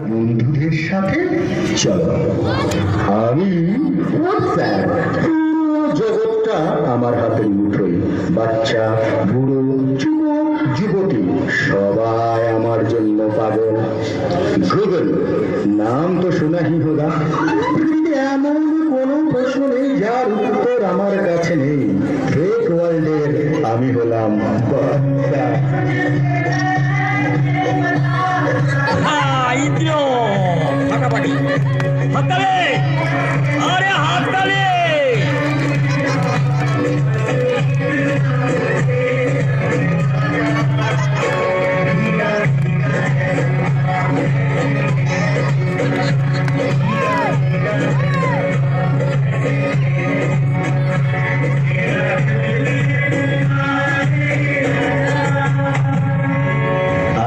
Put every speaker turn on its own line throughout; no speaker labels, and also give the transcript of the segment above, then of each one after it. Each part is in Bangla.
বন্ধুদের সাথে চলো। আমি জগৎটা আমার হাতের মুঠোয়। বাচ্চা, বুড়ো, যুবক, যুবতী সবাই আমার জন্য পাগল। গুগল নাম তো শোনাহি হোগা। এমন কোন প্রশ্ন নেই যার উত্তর আমার কাছে নেই। ফেক ওয়ার্ল্ডের আমি হলাম বাচ্চা।
ফাটাফাটি হাততালি, আরে হাততালি।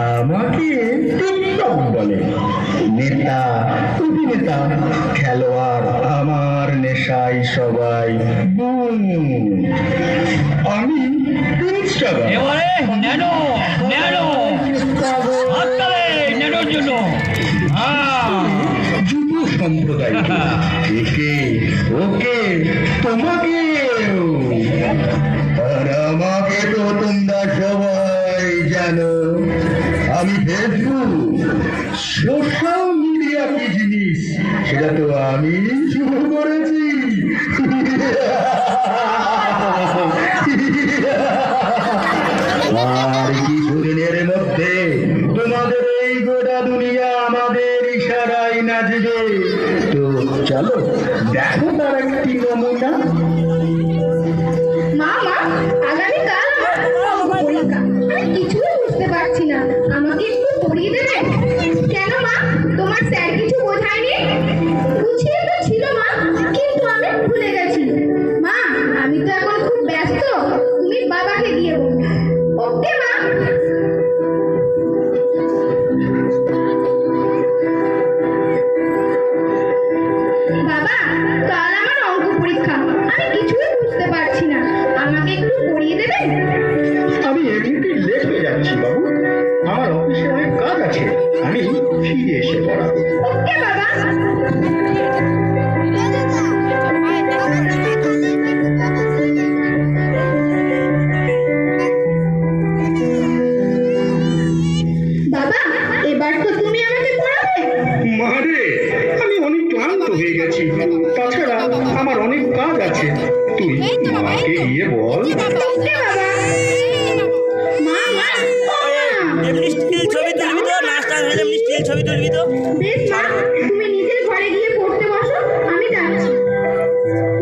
আমাকে টিকটক বলে। নেতা, অভিনেতা, খেলোয়াড়, আমার নেশায় সবাই বুম। আমি ইনস্টাগ্রাম।
এবারে ন্যানো ন্যানো হাততালি ন্যানোর জন্য।
যুব সম্প্রদায় একে ওকে তোমাকে আর আমাকে তো তোমরা সবাই জানো। আমি ফেসবুক, সোশ্যাল মিডিয়া কি জিনিস সেটা তো আমি শুরু করেছি। আর কিছুদিনের মধ্যে তোমাদের এই গোটা দুনিয়া আমাদের ইশারায় নাচবে। তো চলো দেখো তার একটি নমুনা।
মা মা, আগামীকাল আমার পরীক্ষা। আমি কিছুই বুঝতে পারছি না, আমাকে একটু পড়িয়ে দেবে? কেন মা, তোমার স্যার কিছু বোঝায়নি? বুঝিয়ে তো ছিল মা, কিন্তু আমি ভুলে গেছি। মা, আমি তো এখন খুব ব্যস্ত, তুমি বাবাকে গিয়ে বলবে। ওকে মা। বাবা, কাল আমার অঙ্ক পরীক্ষা, আমি কিছুই বুঝতে পারছি না, আমাকে একটু পড়িয়ে দেবেন?
আমি এমনিতে লেট হয়ে যাচ্ছি বাবু, আমার অফিসে অনেক কাজ আছে, আমি ফিরে এসে পড়াবো।
ওকে বাবা। বাবা, এবার তো তুমি আমাকে পড়াবে।
মারে, আমি অনেক ক্লান্ত হয়ে গেছি, তাছাড়া আমার অনেক কাজ আছে। তুই মাকে গিয়ে বল।
ওকে বাবা। মা মা, ও মা।
এমনি স্টিল ছবি তুলবি তো, নাচটা এমনি স্টিল ছবি তুলবি তো।
বেশ মা, তুমি নিজের ঘরে গিয়ে পড়তে বসো, আমি যাচ্ছি।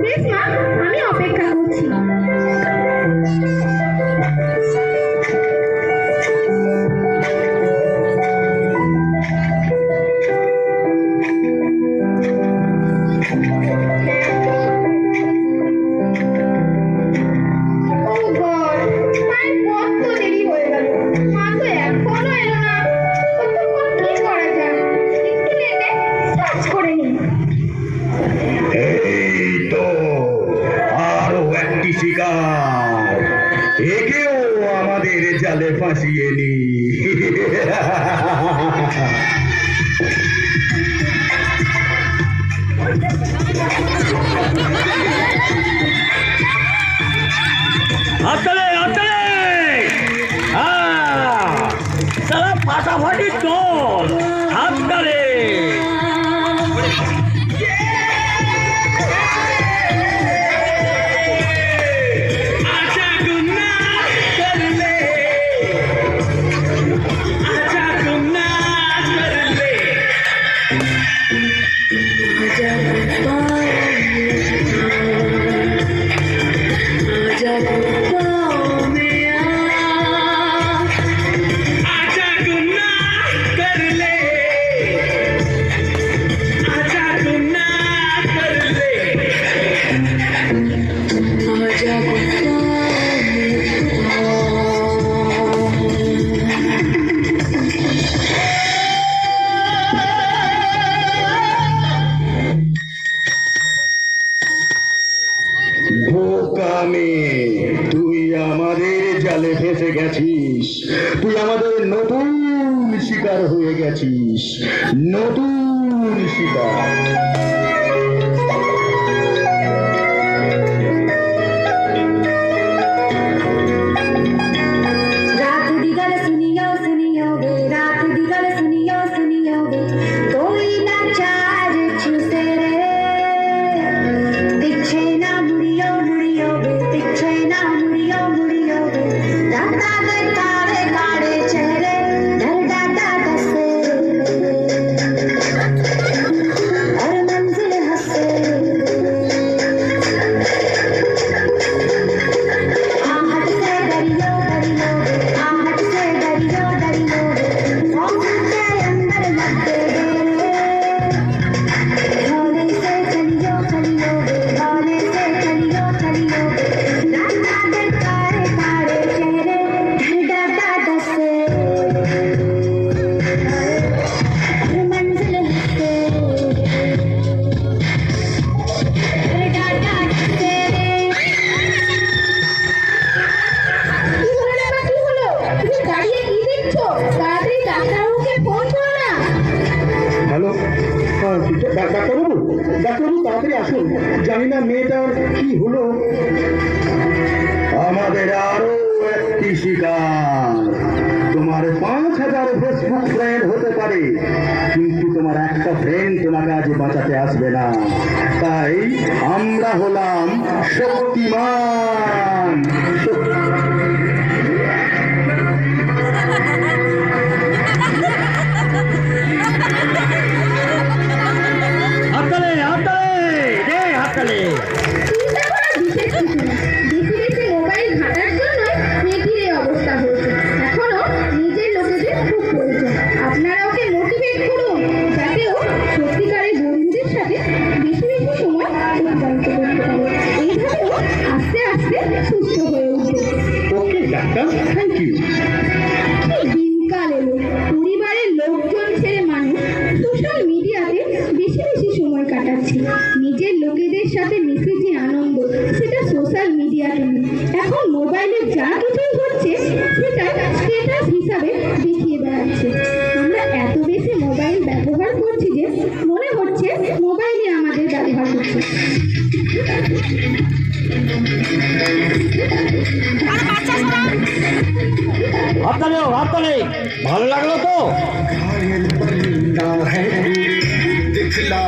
বেশ মা, আমি অপেক্ষা করছি। ও গড, মায়ের কত দেরি হয়ে গেল, মা তো এখনো এলো না। কতক্ষণ কি করা যায়, একটু নেটে সার্চ করে নিই।
এই তো আরো একটি শিকার, একেও আমাদের জালে ফাঁসিয়ে নি।
হাততালি হাততালি। সারা ফাটাফাটি দল, হাততালি।
आजा
নতুন শিকার।
रात दी गल सुनियो सुनियो वे रात दी गल सुनियो वे कोई ना चार छुसे रे पीछे ना मुड़ियो वे पीछे ना मुड़ियो वे दादा दे काड़े काड़े चेहरे डर डाटा दसे और मंजिल हंसे आहट से डरियो आहट से डरियो मौत के अंदर लगते डेरे भोले से चलियो भोले से चलियो राता दे कारे कारे चेहरे डाटा दसे मंजिल हंसे डाटा दसे
কি হলো রে মা, কি হলো? তুমি দাঁড়িয়ে কি দেখছো? তাড়াতাড়ি ডাক্তারবাবুকে ফোন করো না।
হ্যালো, ডাক্তারবাবু, তাড়াতাড়ি আসুন। জানি না মেয়েটার কি হলো। আমাদের আরো একটি শিকার। তোমার 5000 ফেসবুক ফ্রেন্ড হতে পারে, কিন্তু তোমার একটা ফ্রেন্ড তোমাকে আজ বাঁচাতে আসবে না। তাই আমরা হলাম শক্তিমান।
হাততালি দে হাততালি।
চিন্তা করার বিশেষ কিছু না। বেশি বেশি মোবাইল ঘাটার জন্যই মেয়েটির এই অবস্থা হয়েছে। এখনো নিজের লোকেদের খুব প্রয়োজন। আপনারা ওকে মোটিভেট করুন, যাতে ও সত্যিকারের বন্ধুদের সাথে বেশি বেশি সময় অতিবাহিত করতে পারে। এইভাবে ও আস্তে আস্তে সুস্থ হয়ে উঠবে।
ওকে ডাক্তার, থ্যাংক ইউ।
এই দিনকাল এলো, পরিবারের লোকজন ছেড়ে মানুষ সোশ্যাল মিডিয়াতে বেশি বেশি সময় কাটাচ্ছে। নিজের লোকেদের সাথে মিশে যে আনন্দ, সেটা সোশ্যাল মিডিয়াতে নেই। এখন মোবাইলে যা কিছুই হচ্ছে সেটা স্ট্যাটাস হিসাবে দেখিয়ে বেড়াচ্ছে। আমরা এত বেশি মোবাইল ব্যবহার করছি যে মনে হচ্ছে মোবাইলই আমাদের ব্যবহার করছে।
হাততালি, ভালো লাগলো তো?
दिखला